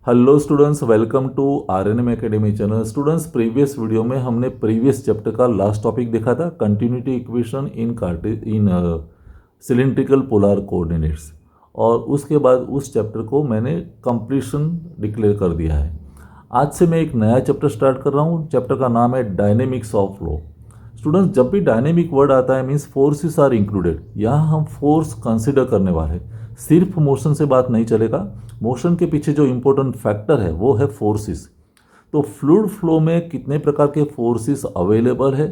Hello students, welcome to RNM academy channel. Students, previous video में हमने previous chapter का last topic देखा था, continuity equation in cylindrical polar coordinates, और उसके बाद उस चैप्टर को मैंने कंप्लीशन डिक्लेयर कर दिया है। आज से मैं एक नया चैप्टर स्टार्ट कर रहा हूँ। चैप्टर का नाम है डायनेमिक्स ऑफ फ्लो। स्टूडेंट्स, जब भी डायनेमिक वर्ड आता है मीन्स फोर्सेस आर इंक्लूडेड। यहाँ हम फोर्स कंसिडर करने वाले हैं। सिर्फ मोशन से बात नहीं चलेगा, मोशन के पीछे जो इम्पोर्टेंट फैक्टर है वो है फोर्सेस। तो फ्लूइड फ्लो में कितने प्रकार के फोर्सेस अवेलेबल है,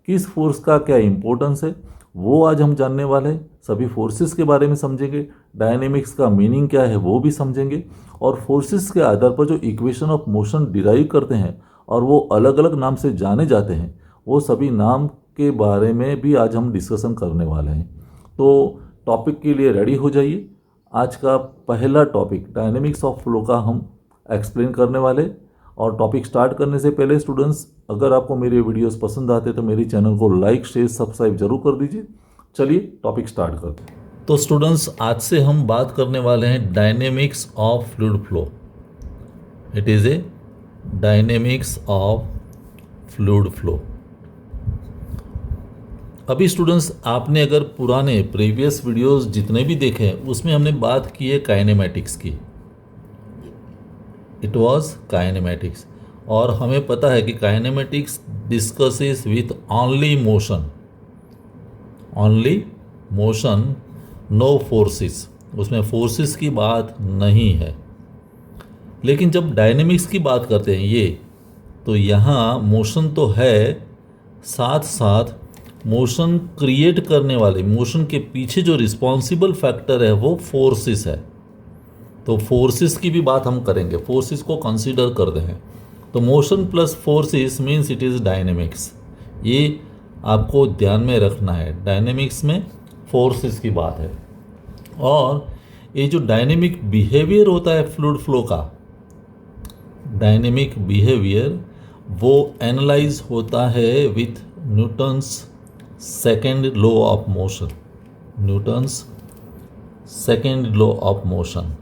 किस फोर्स का क्या इंपॉर्टेंस है, वो आज हम जानने वाले हैं। सभी फोर्सेस के बारे में समझेंगे, डायनेमिक्स का मीनिंग क्या है वो भी समझेंगे, और फोर्सेस के आधार पर जो इक्वेशन ऑफ मोशन डिराइव करते हैं और वो अलग अलग नाम से जाने जाते हैं, वो सभी नाम के बारे में भी आज हम डिस्कशन करने वाले हैं। तो टॉपिक के लिए रेडी हो जाइए। आज का पहला टॉपिक डायनेमिक्स ऑफ फ्लो का हम एक्सप्लेन करने वाले। और टॉपिक स्टार्ट करने से पहले स्टूडेंट्स, अगर आपको मेरे वीडियोस पसंद आते तो मेरे चैनल को लाइक शेयर सब्सक्राइब जरूर कर दीजिए। चलिए टॉपिक स्टार्ट करते हैं। तो स्टूडेंट्स, आज से हम बात करने वाले हैं dynamics of fluid flow. It is a dynamics of fluid flow. अभी स्टूडेंट्स, आपने अगर पुराने प्रीवियस वीडियोस जितने भी देखे हैं उसमें हमने बात की है काइनेमेटिक्स की। इट वाज काइनेमेटिक्स, और हमें पता है कि kinematics discusses with only motion, no forces. उसमें फोर्सेस की बात नहीं है। लेकिन जब डायनेमिक्स की बात करते हैं ये, तो यहाँ मोशन तो है, साथ साथ मोशन क्रिएट करने वाले, मोशन के पीछे जो रिस्पॉन्सिबल फैक्टर है वो फोर्सेस है। तो फोर्सेस की भी बात हम करेंगे, फोर्सेस को कंसीडर करते हैं। तो motion plus forces means it is dynamics. ये आपको ध्यान में रखना है, डायनेमिक्स में फोर्सेस की बात है। और ये जो डायनेमिक बिहेवियर होता है फ्लूइड फ्लो का, डायनेमिक बिहेवियर वो एनालाइज होता है with Newton's second law of motion. Newton's second law of motion,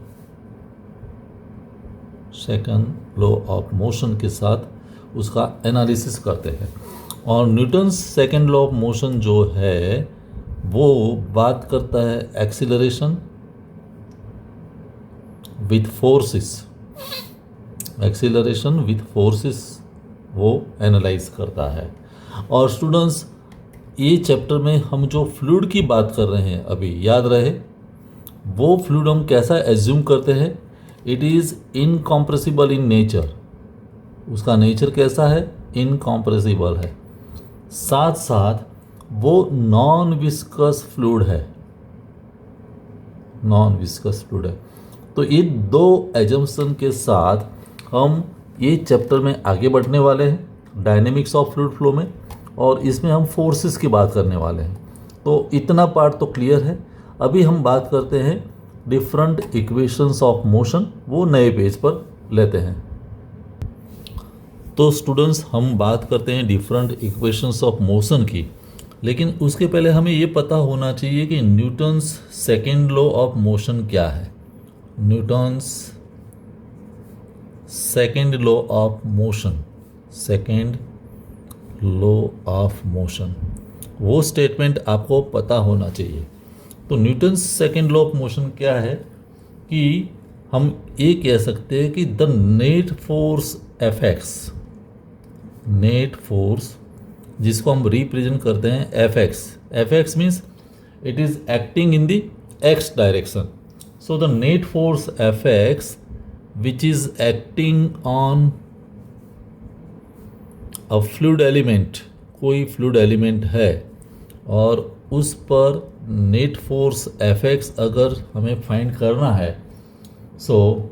second law of motion के साथ उसका एनालिसिस करते हैं। और Newton's second law of motion जो है वो बात करता है acceleration with forces. Acceleration with forces वो एनालाइज करता है। और स्टूडेंट्स, ये चैप्टर में हम जो फ्लूइड की बात कर रहे हैं अभी, याद रहे वो फ्लूइड हम कैसा एज्यूम करते हैं, it is incompressible in nature. उसका नेचर कैसा है, इनकॉम्प्रेसिबल है। साथ साथ वो नॉन विस्कस फ्लूइड है, नॉन विस्कस फ्लूइड है। तो ये दो एजम्पशन के साथ हम ये चैप्टर में आगे बढ़ने वाले हैं डायनेमिक्स ऑफ फ्लूइड फ्लो में, और इसमें हम फोर्सेस की बात करने वाले हैं। तो इतना पार्ट तो क्लियर है। अभी हम बात करते हैं डिफरेंट इक्वेशंस ऑफ मोशन, वो नए पेज पर लेते हैं। तो स्टूडेंट्स, हम बात करते हैं डिफरेंट इक्वेशंस ऑफ मोशन की, लेकिन उसके पहले हमें ये पता होना चाहिए कि Newton's second law of motion क्या है। Newton's second law of motion, second law of motion, वो स्टेटमेंट आपको पता होना चाहिए। तो Newton's second law of motion क्या है कि हम ये कह सकते हैं कि the net force FX, net force जिसको हम रिप्रेजेंट करते हैं FX, FX means it is acting in the x direction. So the net force FX which is acting on a fluid element, कोई फ्लूइड एलिमेंट है और उस पर net force FX अगर हमें फाइंड करना है, so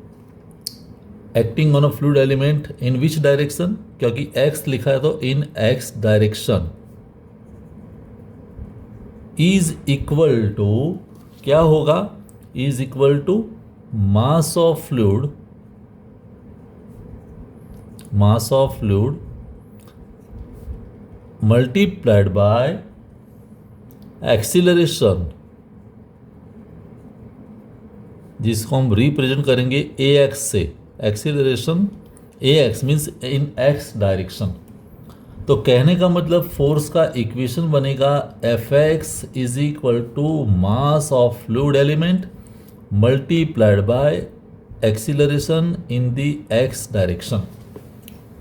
acting on a fluid element in which direction, क्योंकि एक्स लिखा है तो in X direction, is equal to क्या होगा, is equal to mass of fluid, mass of fluid multiplied by acceleration, जिसको हम रिप्रेजेंट करेंगे ए एक्स से। Acceleration ax means in x direction. तो कहने का मतलब फोर्स का इक्वेशन बनेगा Fx is equal to mass of fluid element multiplied by acceleration in the x direction.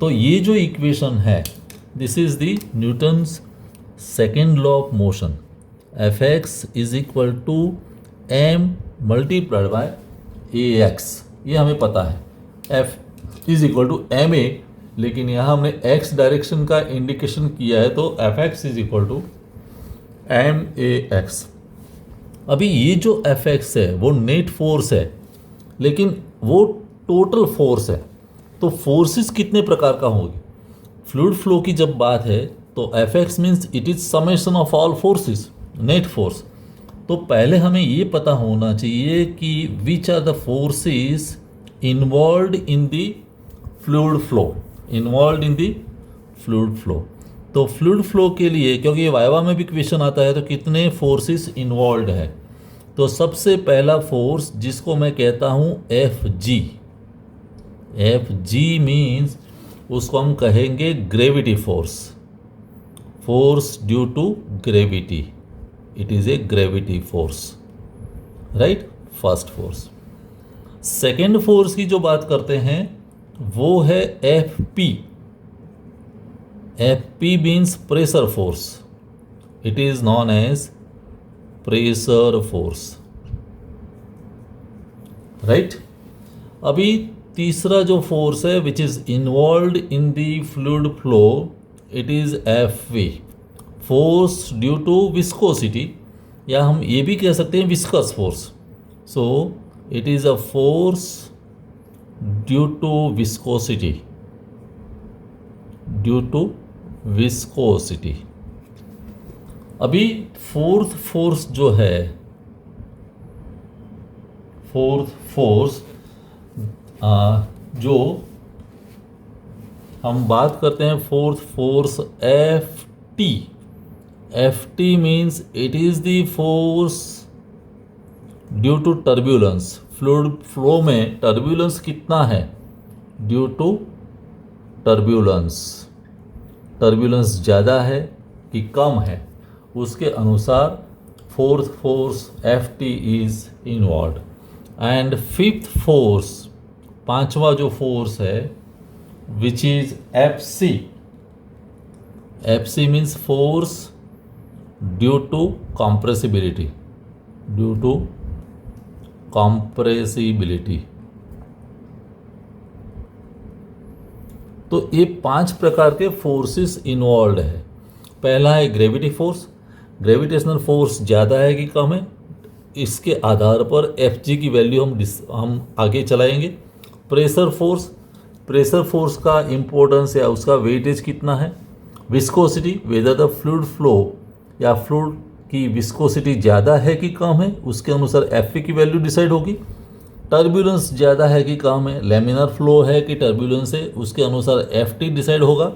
तो ये जो इक्वेशन है this is the Newton's second law of motion. Fx is equal to m multiplied by ax, ये हमें पता है। F is equal to ma, लेकिन यहाँ हमने x डायरेक्शन का इंडिकेशन किया है तो Fx is equal to max। अभी ये जो Fx है वो नेट फोर्स है, लेकिन वो टोटल फोर्स है। तो फोर्सेस कितने प्रकार का होगी? फ्लूइड फ्लो की जब बात है तो Fx means it is summation of all forces, net force. तो पहले हमें ये पता होना चाहिए कि which are the forces involve in the fluid flow, involve in the fluid flow. तो फ्लूइड फ्लो के लिए, क्योंकि ये वाइवा में भी क्वेश्चन आता है, तो कितने फोर्सेस इन्वॉल्व है? तो सबसे पहला फोर्स जिसको मैं कहता हूँ Fg। Fg मीन्स उसको हम कहेंगे gravity force, force due to gravity. It is a gravity force, right, first force. Second force की जो बात करते हैं वो है Fp। Fp means pressure force, it is known as pressure force, right. अभी तीसरा जो फोर्स है which is involve in the fluid flow, it is Fv, force due to viscosity, या हम ये भी कह सकते हैं viscous force. So it is a force due to viscosity, due to viscosity. अभी फोर्थ फोर्स जो है, फोर्थ फोर्स जो हम बात करते हैं, fourth force Ft। Ft means it is the force due to turbulence. Fluid flow में turbulence कितना है? ड्यू टू टर्ब्यूलेंस, टर्ब्यूलेंस ज़्यादा है कि कम है, उसके अनुसार fourth force Ft is involve. And fifth force, पांचवा जो फोर्स है which is Fc। Fc means force due to compressibility, due to compressibility. तो ये 5 प्रकार के फोर्सेस इन्वॉल्व है। पहला है ग्रेविटी फोर्स, ग्रेविटेशनल फोर्स ज़्यादा है कि कम है, इसके आधार पर Fg की वैल्यू हम आगे चलाएंगे। प्रेशर फोर्स, प्रेशर फोर्स का इम्पोर्टेंस या उसका वेटेज कितना है। Viscosity, whether the fluid flow या फ्लूइड की विस्कोसिटी ज़्यादा है कि कम है, उसके अनुसार Fv की वैल्यू डिसाइड होगी। टर्ब्यूलेंस ज़्यादा है कि कम है, लेमिनर फ्लो है कि टर्ब्यूलेंस है, उसके अनुसार Ft डिसाइड होगा।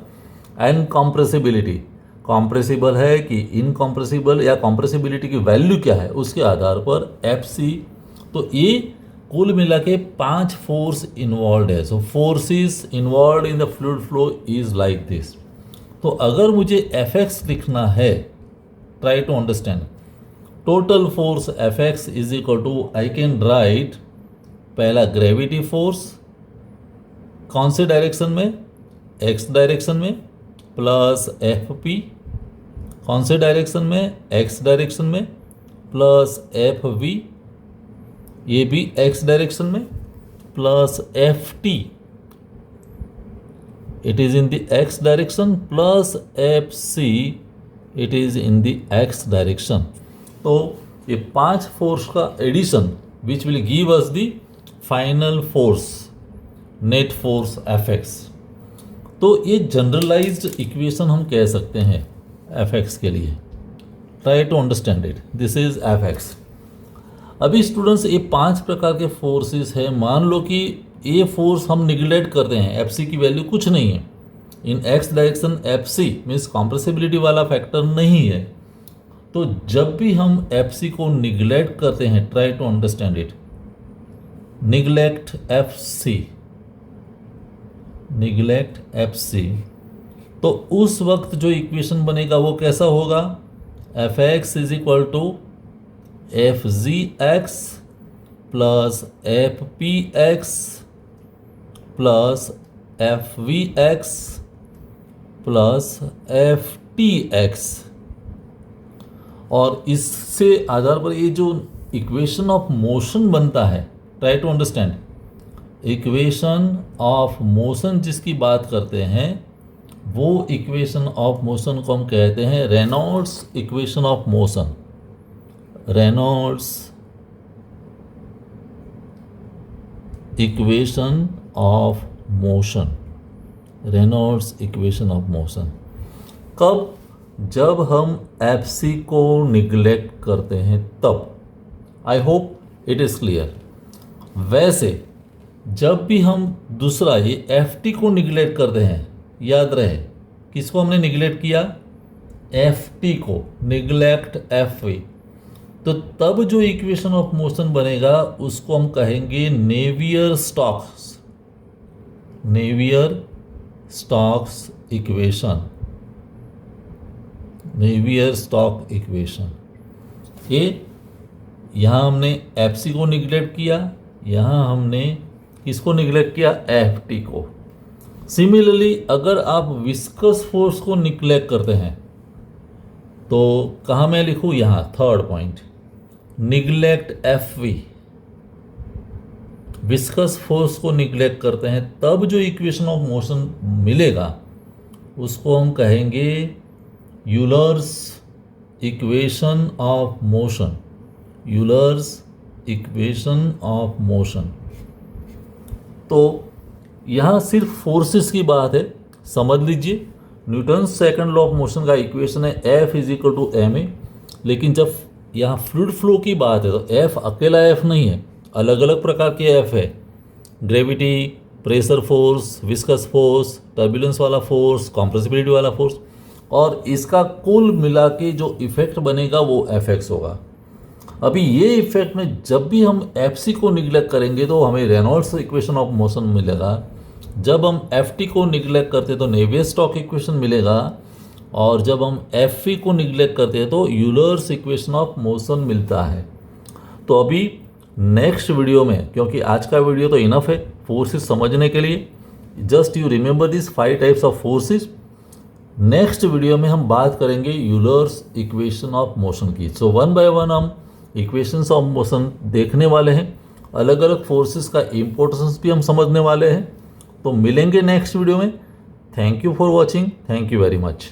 एंड कॉम्प्रेसिबिलिटी, कॉम्प्रेसिबल है कि इनकॉम्प्रेसिबल या कॉम्प्रेसिबिलिटी की वैल्यू क्या है, उसके आधार पर Fc। तो ये कुल मिला के 5 फोर्स इन्वॉल्व है। So forces involve in the fluid flow is like this. तो अगर मुझे Fx लिखना है, try to understand, total force Fx is equal to, I can write, पहला ग्रेविटी फोर्स कौन से डायरेक्शन में, x डायरेक्शन में, प्लस Fp कौन से डायरेक्शन में, x डायरेक्शन में, प्लस Fv ये भी x डायरेक्शन में, plus Ft it is in the x direction, plus Fc it is in the x direction. तो ये 5 फोर्स का addition which will give us the final force, net force Fx। तो ये generalised equation हम कह सकते हैं Fx के लिए। Try to understand it, this is Fx। अभी स्टूडेंट्स ये 5 प्रकार के फोर्सेस है। मान लो कि ये फोर्स हम निगलेक्ट करते हैं, Fc की वैल्यू कुछ नहीं है, इन x direction Fc means compressibility वाला फैक्टर नहीं है। तो जब भी हम Fc को निगलेक्ट करते हैं, try to understand it, neglect Fc, neglect F C, तो उस वक्त जो इक्वेशन बनेगा वो कैसा होगा, F X is equal to F G X plus F P X plus F V X plus F T X. और इससे आधार पर ये जो इक्वेशन ऑफ मोशन बनता है, try to understand, equation of motion जिसकी बात करते हैं वो इक्वेशन ऑफ मोशन को हम कहते हैं Reynolds equation of motion. Reynolds equation of motion, Reynolds equation of motion. कब, जब हम एफ सी को निगलेक्ट करते हैं तब। I hope it is clear. वैसे जब भी हम दूसरा ये एफ टी को निगलेक्ट करते हैं, याद रहे किसको हमने निगलेक्ट किया, एफ टी को, निगलेक्ट एफ वी, तो तब जो इक्वेशन ऑफ मोशन बनेगा उसको हम कहेंगे Navier Stokes, Navier Stokes equation, Navier Stokes equation. ये यहाँ हमने एफ सी को निगलेक्ट किया, यहाँ हमने किसको निगलेक्ट किया, एफ टी को। सिमिलरली अगर आप विस्कस फोर्स को निगलेक्ट करते हैं तो कहाँ मैं लिखूँ, यहाँ third point, neglect F V, viscous force को निगलेक्ट करते हैं तब जो इक्वेशन ऑफ मोशन मिलेगा उसको हम कहेंगे Euler's equation of motion, Euler's equation of motion. तो यहाँ सिर्फ फोर्सेस की बात है, समझ लीजिए Newton second law of motion का इक्वेशन है F is equal to M A, लेकिन जब यहाँ फ्लूइड फ्लो की बात है तो एफ अकेला एफ नहीं है, अलग अलग प्रकार के एफ है, gravity, pressure force, viscous force, turbulence वाला फोर्स, कॉम्प्रेसिबिलिटी वाला फोर्स, और इसका कुल मिला के जो इफेक्ट बनेगा वो एफ एक्स होगा। अभी ये इफेक्ट में जब भी हम एफ सी को निगलेक्ट करेंगे तो हमें रेनॉल्ड्स इक्वेशन ऑफ मोशन मिलेगा, जब हम एफ टी को निगलेक्ट करते हैं तो नेवियर स्टोक्स इक्वेशन मिलेगा, और जब हम एफ वी को निगलेक्ट करते हैं तो यूलर्स इक्वेशन ऑफ मोशन मिलता है। तो अभी नेक्स्ट वीडियो में, क्योंकि आज का वीडियो तो इनफ है फोर्सेस समझने के लिए, just you remember this 5 types of forces. Next video में हम बात करेंगे यूलर्स इक्वेशन ऑफ मोशन की। सो वन बाय वन हम इक्वेशंस ऑफ मोशन देखने वाले हैं, अलग अलग फोर्सेस का इम्पोर्टेंस भी हम समझने वाले हैं। तो मिलेंगे नेक्स्ट वीडियो में। Thank you for watching, thank you very much.